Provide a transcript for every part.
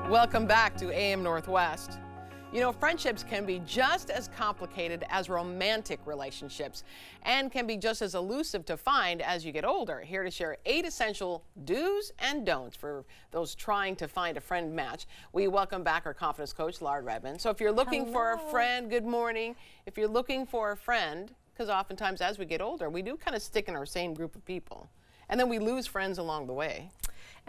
Welcome back to AM Northwest. You know, friendships can be just as complicated as romantic relationships and can be just as elusive to find as you get older. Here to share 8 essential do's and don'ts for those trying to find a friend match. We welcome back our confidence coach, Laure Redmond. So if you're looking for a friend, good morning. If you're looking for a friend, because oftentimes as we get older, we do kind of stick in our same group of people. And then we lose friends along the way.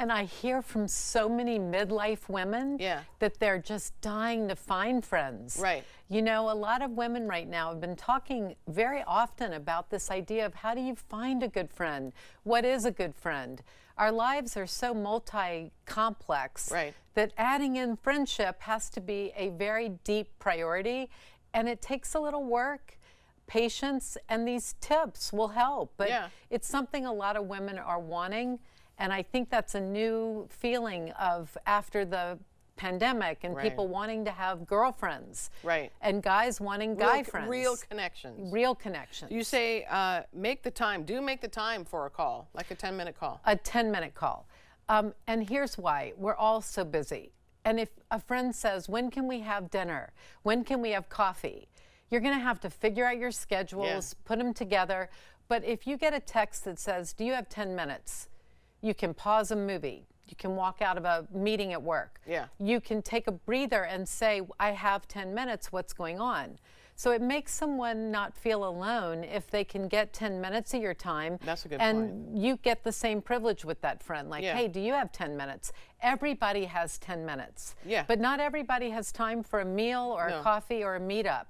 And I hear from so many midlife women that they're just dying to find friends. Right. You know, a lot of women right now have been talking very often about this idea of how do you find a good friend? What is a good friend? Our lives are so multi-complex that adding in friendship has to be a very deep priority, and it takes a little work. Patience, and these tips will help, but it's something a lot of women are wanting, and I think that's a new feeling of after the pandemic and people wanting to have girlfriends, and guys wanting guy friends. Real connections. Real connections. You say make the time for a call, like a 10-minute call. A 10-minute call. And here's why. We're all so busy. And if a friend says, when can we have dinner? When can we have coffee? You're going to have to figure out your schedules, put them together. But if you get a text that says, do you have 10 minutes? You can pause a movie. You can walk out of a meeting at work. You can take a breather and say, I have 10 minutes. What's going on? So it makes someone not feel alone if they can get 10 minutes of your time. That's a good point. And you get the same privilege with that friend. Like, hey, do you have 10 minutes? Everybody has 10 minutes. But not everybody has time for a meal or a coffee or a meetup.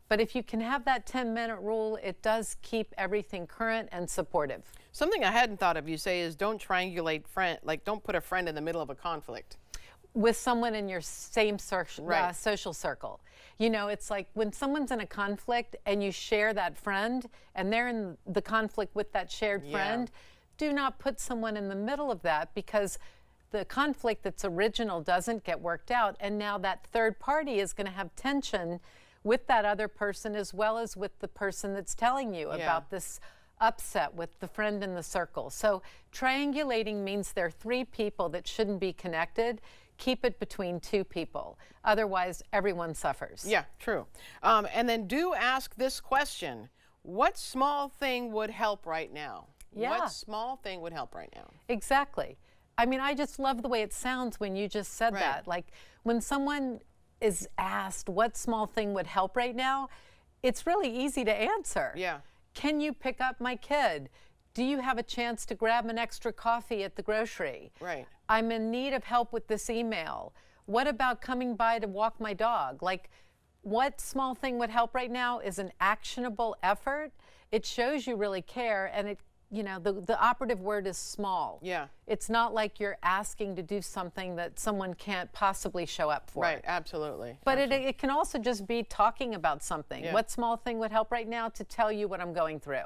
But if you can have that 10-minute rule, it does keep everything current and supportive. Something I hadn't thought of, you say, is don't triangulate like don't put a friend in the middle of a conflict. With someone in your same social circle. You know, it's like when someone's in a conflict and you share that friend and they're in the conflict with that shared friend, do not put someone in the middle of that, because the conflict that's original doesn't get worked out, and now that third party is going to have tension with that other person as well as with the person that's telling you about this upset with the friend in the circle. So triangulating means there are 3 people that shouldn't be connected. Keep it between 2 people. Otherwise, everyone suffers. Yeah, true. And then do ask this question. What small thing would help right now? What small thing would help right now? Exactly. I mean, I just love the way it sounds when you just said that. Like when someone is asked what small thing would help right now, it's really easy to answer. Can you pick up my kid? Do you have a chance to grab an extra coffee at the grocery? I'm in need of help with this email. What about coming by to walk my dog? Like, what small thing would help right now is an actionable effort. It shows you really care, and it, you know, the operative word is small. It's not like you're asking to do something that someone can't possibly show up for. Absolutely. But it can also just be talking about something. What small thing would help right now to tell you what I'm going through?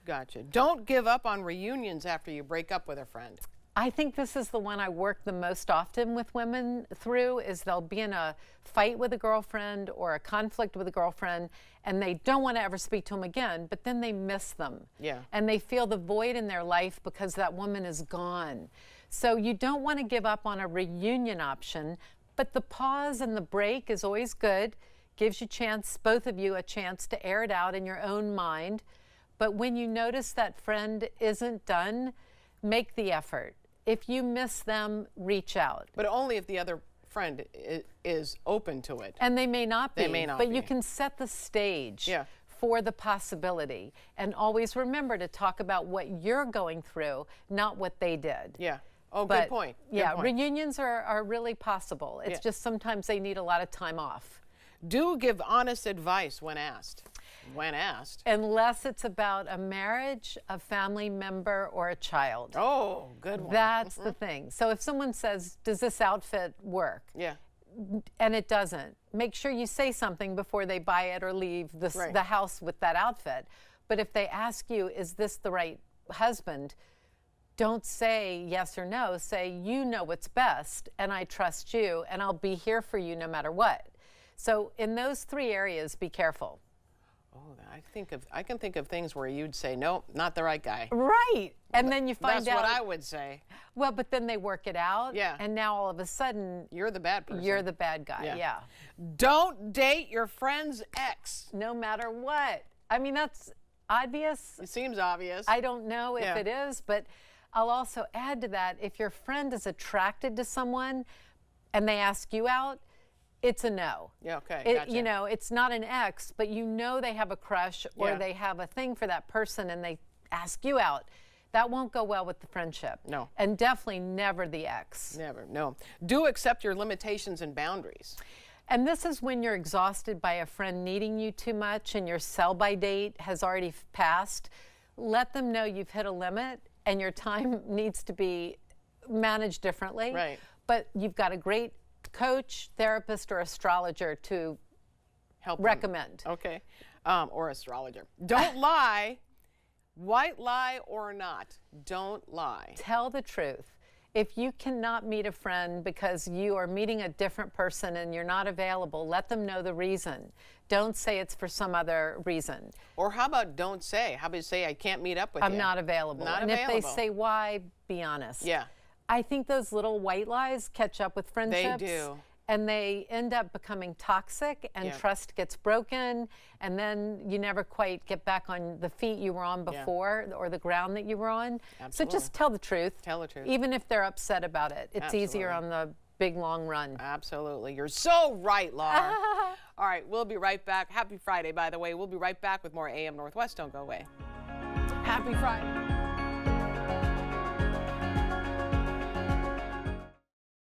Gotcha. Don't give up on reunions after you break up with a friend. I think this is the one I work the most often with women through, is they'll be in a fight with a girlfriend or a conflict with a girlfriend, and they don't want to ever speak to them again, but then they miss them. And they feel the void in their life because that woman is gone. So you don't want to give up on a reunion option, but the pause and the break is always good. Gives you chance, both of you, a chance to air it out in your own mind. But when you notice that friend isn't done, make the effort. If you miss them, reach out. But only if the other friend is open to it. And they may not be. They may not but be. You can set the stage for the possibility. And always remember to talk about what you're going through, not what they did. Oh, good point. Good point. Reunions are really possible. It's just sometimes they need a lot of time off. Do give honest advice when asked. When asked. Unless it's about a marriage, a family member, or a child. Oh, good one. That's the thing. So if someone says, does this outfit work? And it doesn't, make sure you say something before they buy it or leave the house with that outfit. But if they ask you, is this the right husband? Don't say yes or no. Say, you know what's best, and I trust you, and I'll be here for you no matter what. So in those 3 areas, be careful. Oh, I can think of things where you'd say, nope, not the right guy. Right. And then you find out. That's what I would say. Well, but then they work it out. Yeah. And now all of a sudden. You're the bad person. You're the bad guy. Yeah. Don't date your friend's ex. No matter what. I mean, that's obvious. It seems obvious. I don't know if it is, but I'll also add to that, if your friend is attracted to someone and they ask you out, it's a no. Yeah, okay, gotcha. You know, it's not an ex, but you know they have a crush or they have a thing for that person and they ask you out. That won't go well with the friendship. No. And definitely never the ex. Never, no. Do accept your limitations and boundaries. And this is when you're exhausted by a friend needing you too much and your sell-by date has already passed. Let them know you've hit a limit and your time needs to be managed differently. Right. But you've got a great coach, therapist, or astrologer to help recommend. Them. Okay. Or astrologer. Don't lie. White lie or not, don't lie. Tell the truth. If you cannot meet a friend because you are meeting a different person and you're not available, let them know the reason. Don't say it's for some other reason. Or how about don't say? How about you say, I can't meet up with you? I'm not available. Not and available. If they say why, be honest. Yeah. I think those little white lies catch up with friendships. They do. And they end up becoming toxic and trust gets broken and then you never quite get back on the feet you were on before or the ground that you were on. Absolutely. So just tell the truth. Tell the truth. Even if they're upset about it. It's easier on the big long run. Absolutely. You're so right, Laura. All right, we'll be right back. Happy Friday, by the way. We'll be right back with more AM Northwest. Don't go away. Happy Friday.